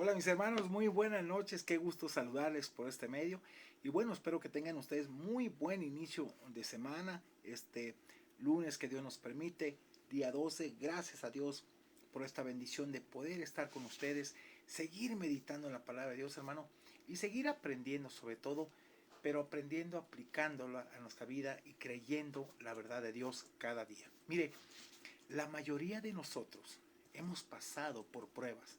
Hola mis hermanos, muy buenas noches, qué gusto saludarles por este medio y bueno, espero que tengan ustedes muy buen inicio de semana, este lunes que Dios nos permite, día 12, gracias a Dios por esta bendición de poder estar con ustedes, seguir meditando en la palabra de Dios, hermano, y seguir aprendiendo sobre todo, pero aprendiendo, aplicándola a nuestra vida y creyendo la verdad de Dios cada día. Mire, la mayoría de nosotros hemos pasado por pruebas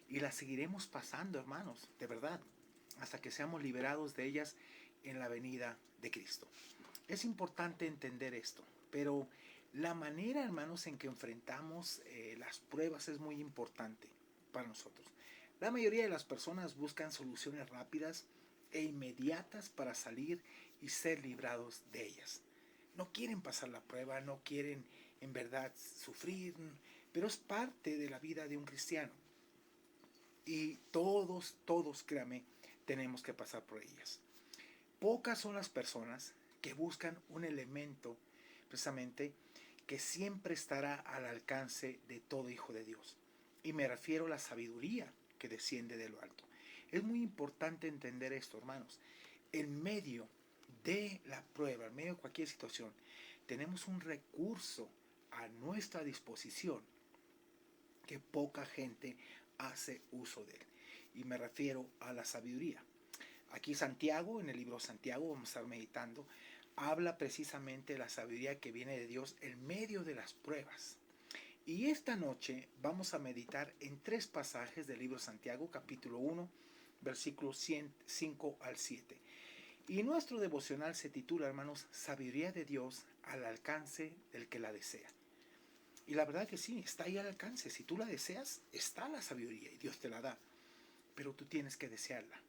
y las seguiremos pasando, hermanos, de verdad, hasta que seamos liberados de ellas en la venida de Cristo. Es importante entender esto, pero la manera, hermanos, en que enfrentamos las pruebas es muy importante para nosotros. La mayoría de las personas buscan soluciones rápidas e inmediatas para salir y ser librados de ellas. No quieren pasar la prueba, no quieren en verdad sufrir, pero es parte de la vida de un cristiano. Y todos, créame, tenemos que pasar por ellas. Pocas son las personas que buscan un elemento precisamente que siempre estará al alcance de todo hijo de Dios. Y me refiero a la sabiduría que desciende de lo alto. Es muy importante entender esto, hermanos. En medio de la prueba, en medio de cualquier situación, tenemos un recurso a nuestra disposición que poca gente hace uso de él. Y me refiero a la sabiduría. Aquí Santiago, en el libro Santiago, vamos a estar meditando, habla precisamente de la sabiduría que viene de Dios en medio de las pruebas. Y esta noche vamos a meditar en tres pasajes del libro Santiago, capítulo 1, versículos 5 al 7. Y nuestro devocional se titula, hermanos, Sabiduría de Dios al alcance del que la desea. Y la verdad que sí, está ahí al alcance. Si tú la deseas, está la sabiduría y Dios te la da. Pero tú tienes que desearla.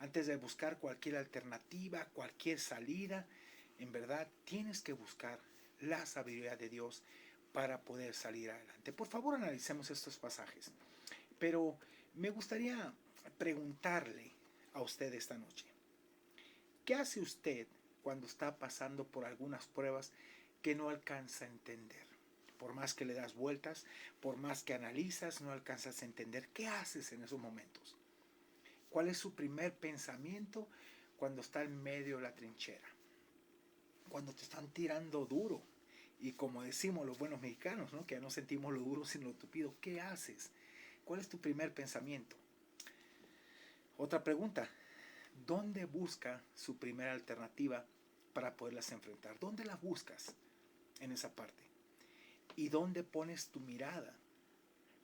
Antes de buscar cualquier alternativa, cualquier salida, en verdad tienes que buscar la sabiduría de Dios para poder salir adelante. Por favor, analicemos estos pasajes. Pero me gustaría preguntarle a usted esta noche, ¿qué hace usted cuando está pasando por algunas pruebas que no alcanza a entender? Por más que le das vueltas, por más que analizas, no alcanzas a entender. ¿Qué haces en esos momentos? ¿Cuál es su primer pensamiento cuando está en medio de la trinchera? Cuando te están tirando duro. Y como decimos los buenos mexicanos, ¿no? Que ya no sentimos lo duro sino lo tupido. ¿Qué haces? ¿Cuál es tu primer pensamiento? Otra pregunta. ¿Dónde busca su primera alternativa para poderlas enfrentar? ¿Dónde la buscas en esa parte? ¿Y dónde pones tu mirada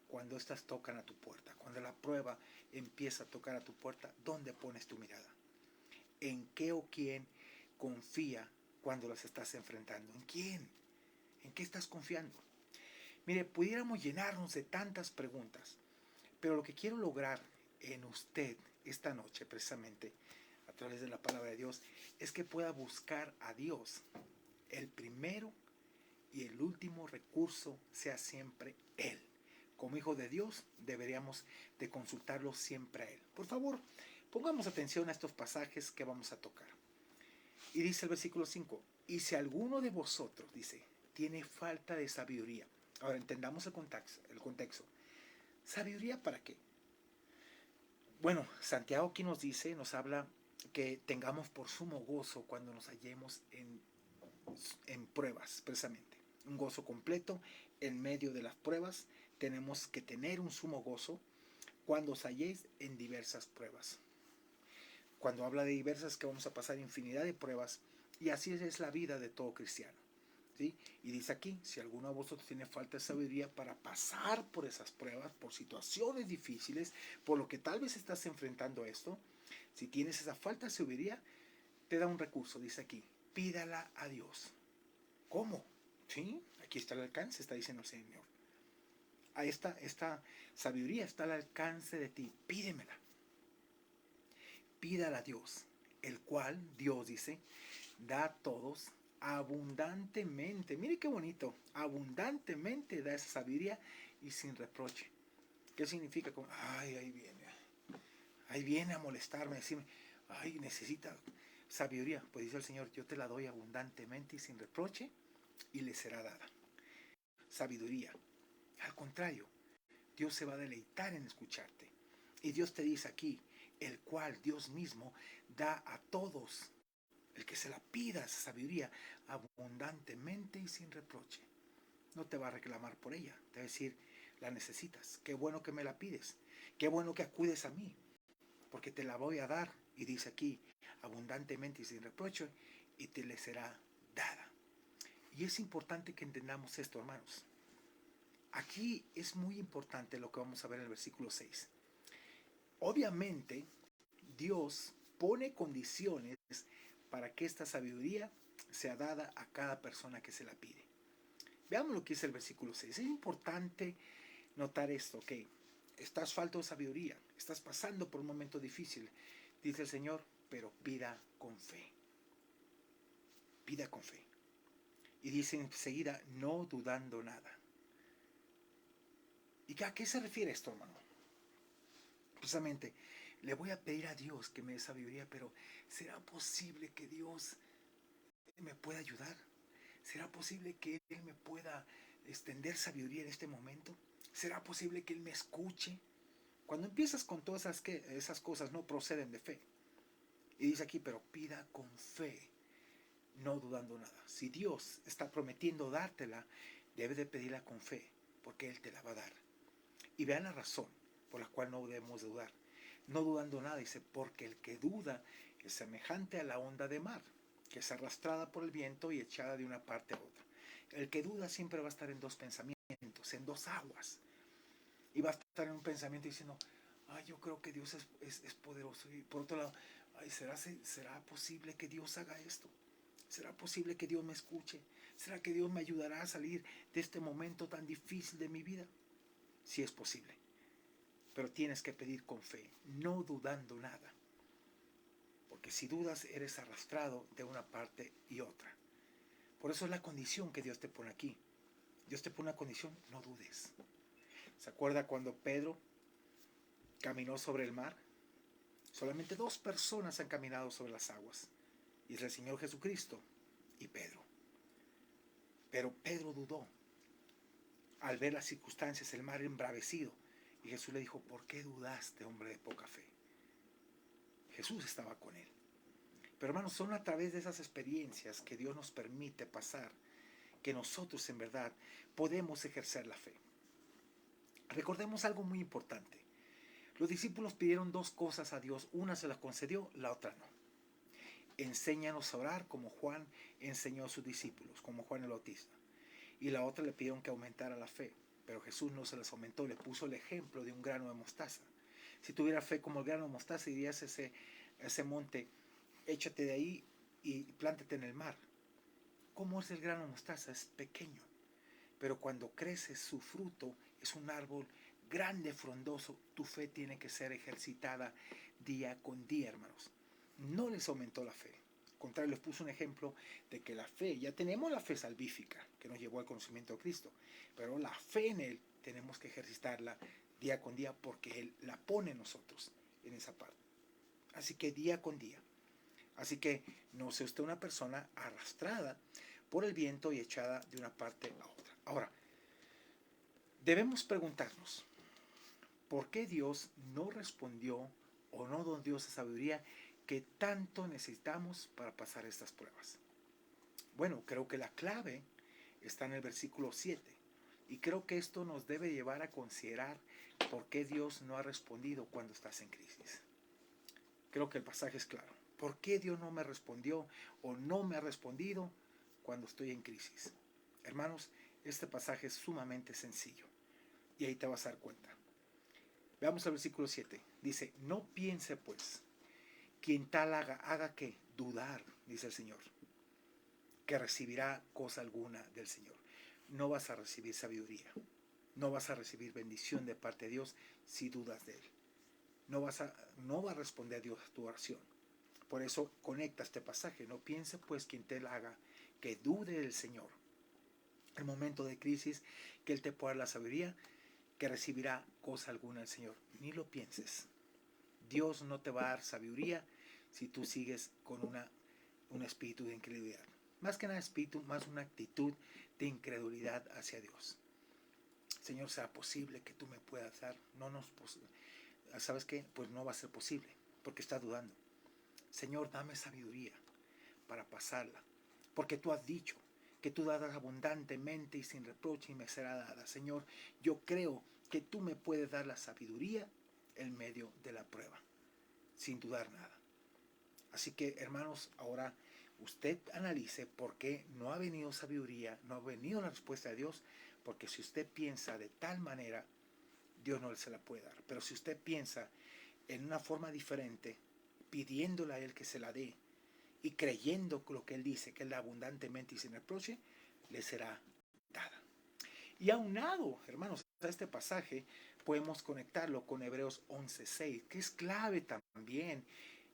cuando estas tocan a tu puerta? Cuando la prueba empieza a tocar a tu puerta, ¿dónde pones tu mirada? ¿En qué o quién confía cuando las estás enfrentando? ¿En quién? ¿En qué estás confiando? Mire, pudiéramos llenarnos de tantas preguntas, pero lo que quiero lograr en usted esta noche, precisamente, a través de la palabra de Dios, es que pueda buscar a Dios. El primero y el último recurso sea siempre Él. Como hijo de Dios deberíamos de consultarlo siempre a Él. Por favor, pongamos atención a estos pasajes que vamos a tocar. Y dice el versículo 5, y si alguno de vosotros, dice, tiene falta de sabiduría. Ahora entendamos el contexto. ¿Sabiduría para qué? Bueno, Santiago aquí nos dice, nos habla que tengamos por sumo gozo cuando nos hallemos en pruebas, precisamente. Un gozo completo en medio de las pruebas. Tenemos que tener un sumo gozo cuando os halléis en diversas pruebas. Cuando habla de diversas, que vamos a pasar infinidad de pruebas, y así es la vida de todo cristiano. ¿Sí? Y dice aquí, si alguno de vosotros tiene falta de sabiduría para pasar por esas pruebas, por situaciones difíciles, por lo que tal vez estás enfrentando esto, si tienes esa falta de sabiduría, te da un recurso, dice aquí, pídala a Dios. ¿Cómo? ¿Sí? Aquí está el alcance, está diciendo el Señor. A esta sabiduría está al alcance de ti, pídemela. Pídala a Dios, el cual, Dios dice, da a todos abundantemente. Mire qué bonito, abundantemente da esa sabiduría y sin reproche. ¿Qué significa? Como, ay, ahí viene a molestarme, a decirme, ay, necesita sabiduría. Pues dice el Señor, yo te la doy abundantemente y sin reproche y le será dada. Sabiduría. Al contrario, Dios se va a deleitar en escucharte. Y Dios te dice aquí, el cual Dios mismo da a todos, el que se la pida esa sabiduría, abundantemente y sin reproche. No te va a reclamar por ella, te va a decir, la necesitas, qué bueno que me la pides, qué bueno que acudes a mí, porque te la voy a dar. Y dice aquí, abundantemente y sin reproche, y te le será dada. Y es importante que entendamos esto, hermanos. Aquí es muy importante lo que vamos a ver en el versículo 6. Obviamente, Dios pone condiciones para que esta sabiduría sea dada a cada persona que se la pide. Veamos lo que dice el versículo 6. Es importante notar esto, que estás falto de sabiduría, estás pasando por un momento difícil, dice el Señor, pero pida con fe. Pida con fe. Y dice enseguida, no dudando nada. ¿Y a qué se refiere esto, hermano? Precisamente, le voy a pedir a Dios que me dé sabiduría, pero ¿será posible que Dios me pueda ayudar? ¿Será posible que Él me pueda extender sabiduría en este momento? ¿Será posible que Él me escuche? Cuando empiezas con todas esas cosas, no proceden de fe. Y dice aquí, pero pida con fe, no dudando nada. Si Dios está prometiendo dártela, debes de pedirla con fe, porque Él te la va a dar. Y vean la razón por la cual no debemos dudar. No dudando nada, dice, porque el que duda es semejante a la onda de mar, que es arrastrada por el viento y echada de una parte a otra. El que duda siempre va a estar en dos pensamientos, en dos aguas. Y va a estar en un pensamiento diciendo, ay, yo creo que Dios es poderoso. Y por otro lado, ay, ¿será posible que Dios haga esto? ¿Será posible que Dios me escuche? ¿Será que Dios me ayudará a salir de este momento tan difícil de mi vida? Sí es posible. Pero tienes que pedir con fe, no dudando nada. Porque si dudas, eres arrastrado de una parte y otra. Por eso es la condición que Dios te pone aquí. Dios te pone una condición, no dudes. ¿Se acuerda cuando Pedro caminó sobre el mar? Solamente dos personas han caminado sobre las aguas. Y es el Señor Jesucristo y Pedro. Pero Pedro dudó. Al ver las circunstancias, el mar embravecido. Y Jesús le dijo, ¿por qué dudaste, hombre de poca fe? Jesús estaba con él. Pero hermanos, son a través de esas experiencias que Dios nos permite pasar que nosotros en verdad podemos ejercer la fe. Recordemos algo muy importante. Los discípulos pidieron dos cosas a Dios. Una se las concedió, la otra no. Enséñanos a orar como Juan enseñó a sus discípulos, como Juan el Bautista. Y la otra le pidieron que aumentara la fe. Pero Jesús no se las aumentó, le puso el ejemplo de un grano de mostaza. Si tuviera fe como el grano de mostaza, dirías ese monte, échate de ahí y plántate en el mar. ¿Cómo es el grano de mostaza? Es pequeño. Pero cuando crece su fruto, es un árbol grande, frondoso. Tu fe tiene que ser ejercitada día con día, hermanos. No les aumentó la fe. Al contrario, les puso un ejemplo de que la fe, ya tenemos la fe salvífica que nos llevó al conocimiento de Cristo, pero la fe en Él tenemos que ejercitarla día con día porque Él la pone en nosotros en esa parte. Así que día con día. Así que no sea usted una persona arrastrada por el viento y echada de una parte a otra. Ahora, debemos preguntarnos, ¿por qué Dios no respondió o no nos dio esa sabiduría que tanto necesitamos para pasar estas pruebas? Bueno, creo que la clave está en el versículo 7. Y creo que esto nos debe llevar a considerar por qué Dios no ha respondido cuando estás en crisis. Creo que el pasaje es claro. ¿Por qué Dios no me respondió o no me ha respondido cuando estoy en crisis? Hermanos, este pasaje es sumamente sencillo. Y ahí te vas a dar cuenta. Veamos el versículo 7. Dice, no piense pues, quien tal haga que dudar, dice el Señor, que recibirá cosa alguna del Señor. No vas a recibir sabiduría. No vas a recibir bendición de parte de Dios si dudas de Él. No va a responder a Dios a tu oración. Por eso conecta este pasaje. No piense pues quien te la haga que dude del Señor. En momento de crisis, que Él te pueda dar la sabiduría, que recibirá cosa alguna del Señor. Ni lo pienses. Dios no te va a dar sabiduría si tú sigues con un espíritu de incredulidad. Más que nada espíritu, más una actitud de incredulidad hacia Dios. Señor, ¿será posible que tú me puedas dar? ¿sabes qué? Pues no va a ser posible, porque estás dudando. Señor, dame sabiduría para pasarla, porque tú has dicho que tú das abundantemente y sin reproche y me será dada. Señor, yo creo que tú me puedes dar la sabiduría en medio de la prueba, sin dudar nada. Así que, hermanos, ahora usted analice por qué no ha venido sabiduría, no ha venido la respuesta de Dios, porque si usted piensa de tal manera, Dios no se la puede dar. Pero si usted piensa en una forma diferente, pidiéndole a Él que se la dé y creyendo lo que Él dice, que Él da abundantemente y sin reproche, le será dada. Y aunado, hermanos, a este pasaje, podemos conectarlo con Hebreos 11:6, que es clave también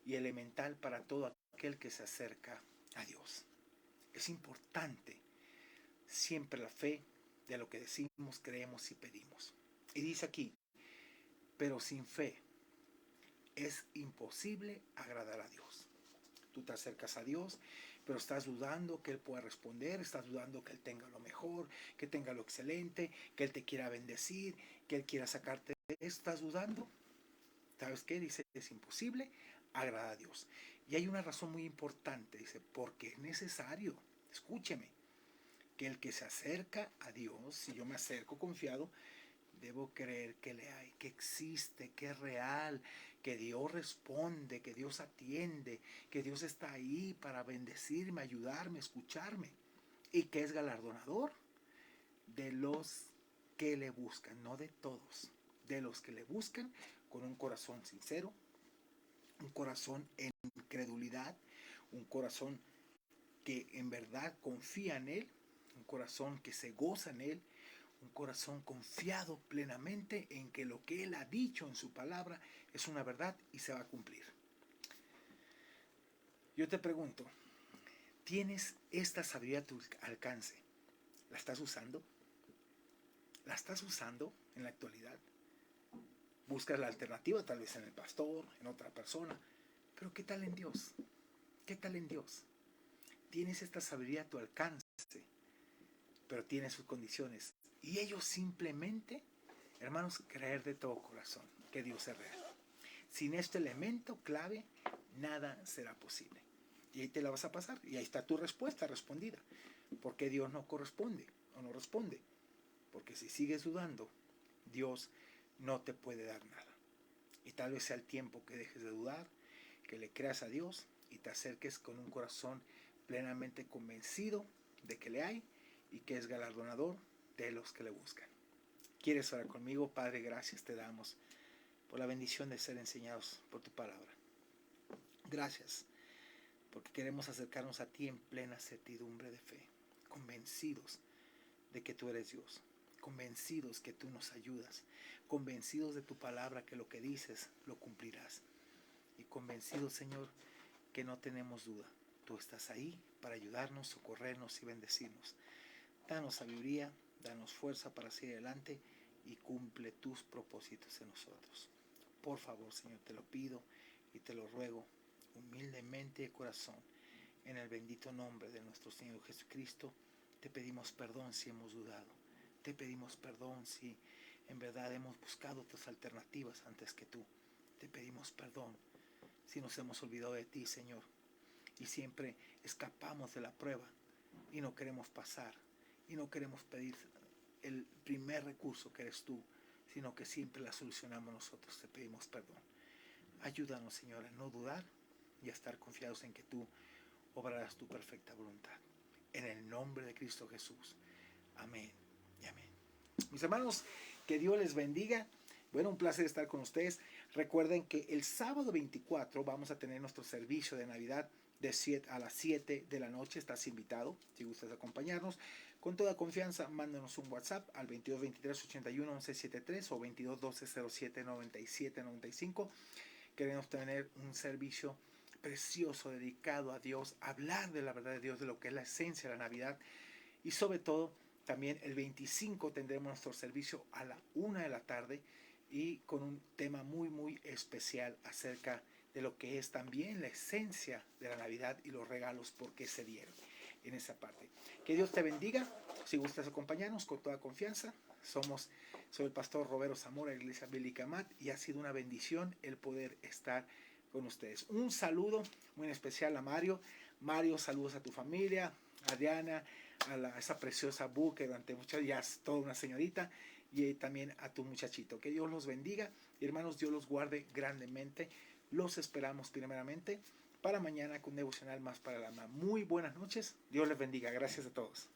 y elemental para todo aquel que se acerca a Dios. Es importante siempre la fe de lo que decimos, creemos y pedimos. Y dice aquí, pero sin fe es imposible agradar a Dios. Tú te acercas a Dios, pero estás dudando que Él pueda responder, estás dudando que Él tenga lo mejor, que tenga lo excelente, que Él te quiera bendecir, que Él quiera sacarte de eso. ¿Estás dudando? ¿Sabes qué? Dice, es imposible agradar a Dios. Y hay una razón muy importante, dice, porque es necesario, escúcheme, que el que se acerca a Dios, si yo me acerco confiado, debo creer que le hay, que existe, que es real, que Dios responde, que Dios atiende, que Dios está ahí para bendecirme, ayudarme, escucharme, y que es galardonador de los que le buscan, no de todos, de los que le buscan con un corazón sincero, un corazón en incredulidad, un corazón que en verdad confía en Él, un corazón que se goza en Él, un corazón confiado plenamente en que lo que Él ha dicho en su palabra es una verdad y se va a cumplir. Yo te pregunto, ¿tienes esta sabiduría a tu alcance? ¿La estás usando? ¿La estás usando en la actualidad? Buscas la alternativa tal vez en el pastor, en otra persona, pero ¿qué tal en Dios? ¿Qué tal en Dios? Tienes esta sabiduría a tu alcance, pero tiene sus condiciones. Y ellos simplemente, hermanos, creer de todo corazón que Dios es real. Sin este elemento clave, nada será posible. Y ahí te la vas a pasar. Y ahí está tu respuesta respondida. ¿Por qué Dios no corresponde o no responde? Porque si sigues dudando, Dios no te puede dar nada. Y tal vez sea el tiempo que dejes de dudar, que le creas a Dios y te acerques con un corazón plenamente convencido de que le hay y que es galardonador de los que le buscan. ¿Quieres orar conmigo? Padre, gracias te damos por la bendición de ser enseñados por tu palabra. Gracias, porque queremos acercarnos a ti en plena certidumbre de fe, convencidos de que tú eres Dios, convencidos que tú nos ayudas, convencidos de tu palabra que lo que dices lo cumplirás, y convencidos, Señor, que no tenemos duda. Tú estás ahí para ayudarnos, socorrernos y bendecirnos. Danos sabiduría, danos fuerza para seguir adelante y cumple tus propósitos en nosotros. Por favor, Señor, te lo pido y te lo ruego humildemente de corazón. En el bendito nombre de nuestro Señor Jesucristo, te pedimos perdón si hemos dudado. Te pedimos perdón si en verdad hemos buscado otras alternativas antes que tú. Te pedimos perdón si nos hemos olvidado de ti, Señor, y siempre escapamos de la prueba y no queremos pasar y no queremos pedir el primer recurso que eres tú, sino que siempre la solucionamos nosotros. Te pedimos perdón. Ayúdanos, Señor, a no dudar y a estar confiados en que tú obrarás tu perfecta voluntad. En el nombre de Cristo Jesús. Amén y amén. Mis hermanos, que Dios les bendiga. Bueno, un placer estar con ustedes. Recuerden que el sábado 24 vamos a tener nuestro servicio de Navidad de 7 a las 7 de la noche. Estás invitado, si gustas acompañarnos. Con toda confianza, mándanos un WhatsApp al 22 23 81 11 73 o 22 12 07 97 95. Queremos tener un servicio precioso dedicado a Dios, hablar de la verdad de Dios, de lo que es la esencia de la Navidad, y sobre todo también el 25 tendremos nuestro servicio a la 1 de la tarde y con un tema muy especial acerca de lo que es también la esencia de la Navidad y los regalos por qué se dieron en esa parte. Que Dios te bendiga. Si gustas acompañarnos, con toda confianza, Soy el pastor Roberto Zamora de la Iglesia Bíblica Mat y ha sido una bendición el poder estar con ustedes. Un saludo muy especial a Mario. Mario, saludos a tu familia, a Diana, a esa preciosa Bu que durante muchos días toda una señorita, y también a tu muchachito. Que Dios los bendiga y hermanos, Dios los guarde grandemente. Los esperamos primeramente para mañana con devocional más para el alma. Muy buenas noches. Dios les bendiga. Gracias a todos.